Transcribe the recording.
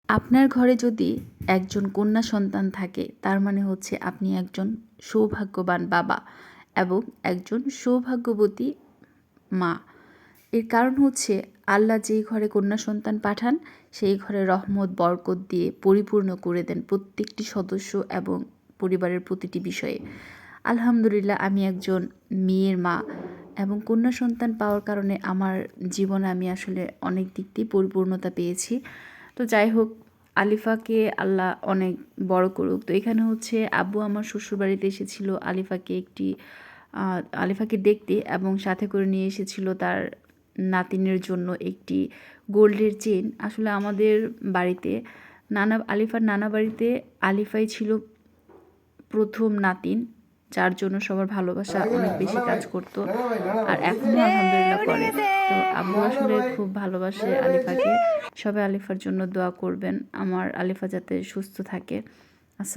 আপনার ঘরে যদি একজন কন্যা সন্তান থাকে তার মানে হচ্ছে আপনি একজন সৌভাগ্যবান বাবা এবং একজন সৌভাগ্যবতী মা। এর কারণ হচ্ছে আল্লাহ যেই ঘরে কন্যা সন্তান পাঠান সেই ঘরে রহমত বরকত দিয়ে পরিপূর্ণ করে দেন প্রত্যেকটি সদস্য এবং পরিবারের প্রতিটি বিষয়ে। আলহামদুলিল্লাহ আমি একজন মেয়ের মা এবং কন্যা সন্তান পাওয়ার কারণে আমার জীবনে আমি আসলে অনেক দিক দিয়ে পরিপূর্ণতা পেয়েছি। তো যাই হোক, আলিফাকে আল্লাহ অনেক বড় করুক। তো এখানে হচ্ছে আব্বু আমার শ্বশুরবাড়িতে এসেছিল আলিফাকে দেখতে এবং সাথে করে নিয়ে এসেছিল তার নাতিনের জন্য একটি গোল্ডের চেন। আসলে আমাদের বাড়িতে আলিফার নানা বাড়িতে আলিফাই ছিল প্রথম নাতিন, যার জন্য সবার ভালোবাসা অনেক বেশি কাজ করত আর এখনও আলহামদুলিল্লাহ করে। তো আব্বু আসলে খুব ভালোবাসে আলিফাকে। সবাই আলিফার জন্য দোয়া করবেন, আমার আলিফা যাতে সুস্থ থাকে।